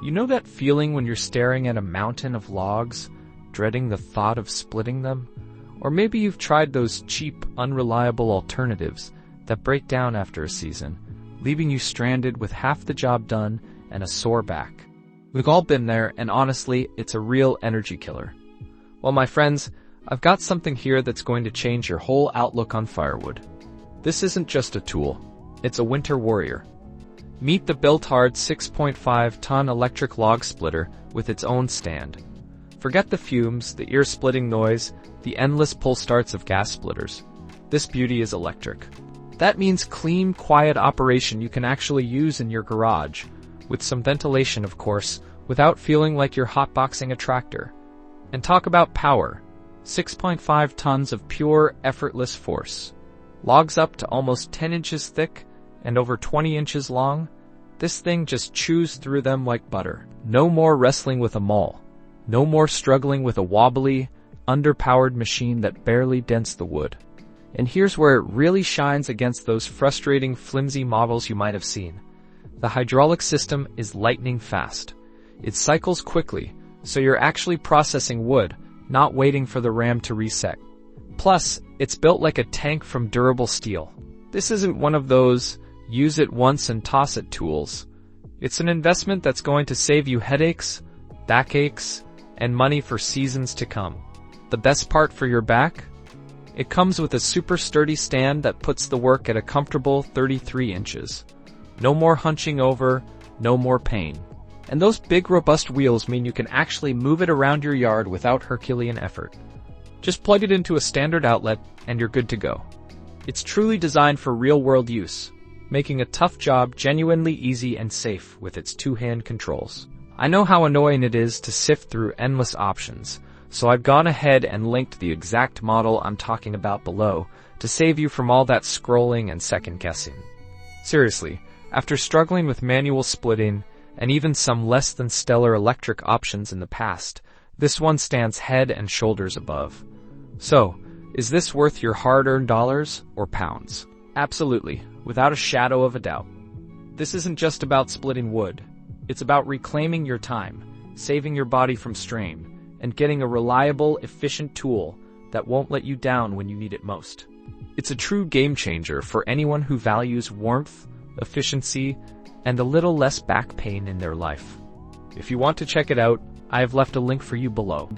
You know that feeling when you're staring at a mountain of logs, dreading the thought of splitting them? Or maybe you've tried those cheap, unreliable alternatives that break down after a season, leaving you stranded with half the job done and a sore back. We've all been there, and honestly, it's a real energy killer. Well, my friends, I've got something here that's going to change your whole outlook on firewood. This isn't just a tool, it's a winter warrior. Meet the BILT 6.5-ton electric log splitter with its own stand. Forget the fumes, the ear-splitting noise, the endless pull starts of gas splitters. This beauty is electric. That means clean, quiet operation you can actually use in your garage, with some ventilation, of course, without feeling like you're hotboxing a tractor. And talk about power. 6.5 tons of pure, effortless force. Logs up to almost 10 inches thick and over 20 inches long. This thing just chews through them like butter. No more wrestling with a maul. No more struggling with a wobbly, underpowered machine that barely dents the wood. And here's where it really shines against those frustrating, flimsy models you might have seen. The hydraulic system is lightning fast. It cycles quickly, so you're actually processing wood, not waiting for the ram to reset. Plus, it's built like a tank from durable steel. This isn't one of those use it once and toss it tools. It's an investment that's going to save you headaches, backaches, and money for seasons to come. The best part for your back? It comes with a super sturdy stand that puts the work at a comfortable 33 inches. No more hunching over, no more pain. And those big robust wheels mean you can actually move it around your yard without Herculean effort. Just plug it into a standard outlet and you're good to go. It's truly designed for real-world use, making a tough job genuinely easy and safe with its two-hand controls. I know how annoying it is to sift through endless options, so I've gone ahead and linked the exact model I'm talking about below to save you from all that scrolling and second-guessing. Seriously, after struggling with manual splitting and even some less than stellar electric options in the past, this one stands head and shoulders above. So, is this worth your hard-earned dollars or pounds? Absolutely, without a shadow of a doubt. This isn't just about splitting wood. It's about reclaiming your time, saving your body from strain, and getting a reliable, efficient tool that won't let you down when you need it most. It's a true game changer for anyone who values warmth, efficiency, and a little less back pain in their life. If you want to check it out, I have left a link for you below.